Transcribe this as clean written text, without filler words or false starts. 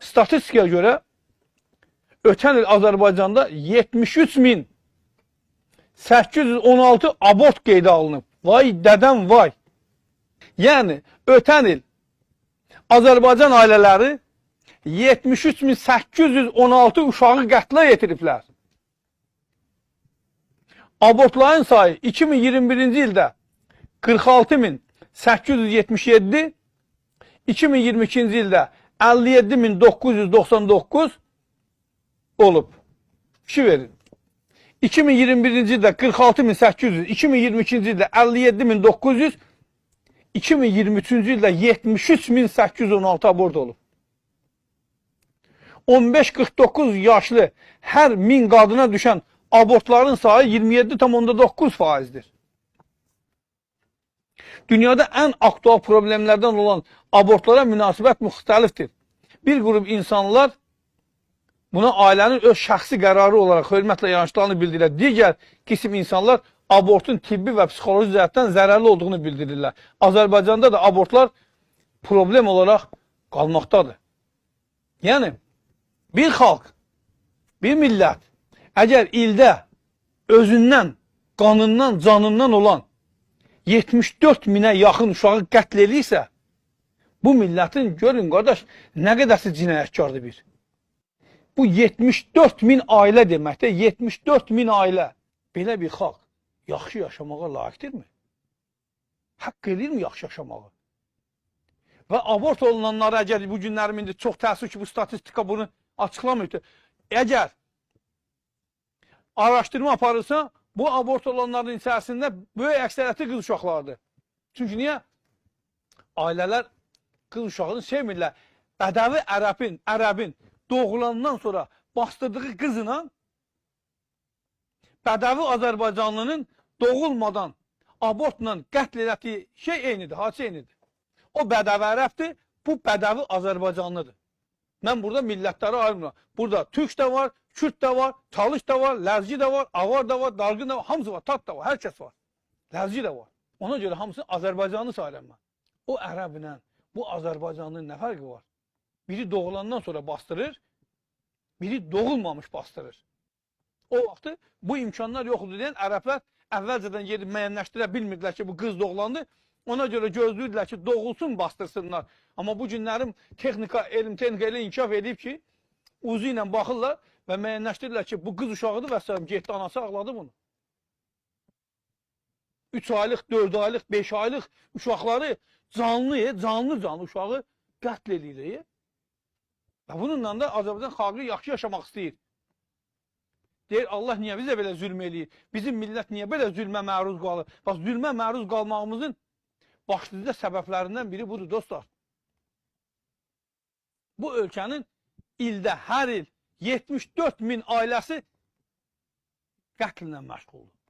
Statistikaya görə ötən il Azərbaycanda 73.816 abort qeydə alınıb. Vay dədəm vay. Yəni ötən il Azərbaycan ailələri 73.816 uşağı qətlə yetiriblər. Abortların sayı 2021-ci ildə 46.877, 2022-ci ildə 57.999 olub. Fikir verin. 2021-ci ildə 46.800, 2022-ci ildə 57.900, 2023-cü ildə 73.816 abort olub. 15-49 yaşlı hər 1000 qadına düşən abortların sayı 27,9%'dir. Dünyada ən aktual problemlərdən olan abortlara münasibət müxtəlifdir. Bir qrup insanlar buna ailənin öz şəxsi qərarı olaraq hörmətlə yanaşdığını bildirirlər. Digər qism insanlar abortun tibbi və psixoloji cəhətdən zərərli olduğunu bildirirlər. Azərbaycanda da abortlar problem olaraq qalmaqdadır. Yəni, bir xalq, bir millət, əgər ildə özündən, qanından, canından olan 74 minə yaxın uşağı qətl edirsə, bu millətin, görün qardaş, nə qədərsi cinayətkardır bir. Bu 74 min ailə deməkdir, 74 min ailə. Belə bir xalq yaxşı yaşamağa layiqdirmi? Haqq edirmi yaxşı yaşamağı? Və abort olunanlara əgər bu günlərim indi çox təəssüf ki, bu statistika bunu açıqlamır. Əgər araşdırma aparırsa, bu abort olanların içərisində böyük əksəriyyəti qız uşaqlardır. Çünki niyə? Ailələr qız uşağını sevmirlər. Bədəvi ərəbin doğulandan sonra bastırdığı qızla bədəvi Azərbaycanlının doğulmadan abortla qətl elədiyi şey eynidir, hadisə eynidir. O bədəvi ərəbdir, bu bədəvi Azərbaycanlıdır. Mən burada millətləri ayırmıram. Burada Türk də var, Kürt də var, Talış da var, Ləzgi də var, Avar da var, Darqın da var, hamısı var, Tat da var, hər kəs var. Ləzgi də var. Ona görə hamısını Azərbaycanlı sayıram mən. O ərəblə bu Azərbaycanlının nə fərqi var? Biri doğulandan sonra bastırır, biri doğulmamış bastırır. O vaxtı bu imkanlar yoxdur deyən ərəblər əvvəlcədən gedib müəyyənləşdirə bilmirdilər ki, bu qız doğulandı. Ona görə gözləyirdilər ki, doğulsun, bastırsınlar. Amma bu günlərim elm texnika elə inkişaf edib ki, uzu ilə baxırlar və müəyyənləşdirirlər ki, bu qız uşağıdır və s. Getdi, anası ağladı bunu. 3 aylıq, 4 aylıq, 5 aylıq uşaqları canlı uşağı qətl edir. Və bununla da Azərbaycan xalqı yaxşı yaşamaq istəyir. Deyir, Allah niyə bizə belə zülm eləyir? Bizim millət niyə belə zülmə məruz qalır? Bax, zülmə məruz qalmağımızın başlıca səbəblərindən biri budur, dostlar. Bu ölkənin ildə hər il 74 min ailəsi qətlə məşğuldur.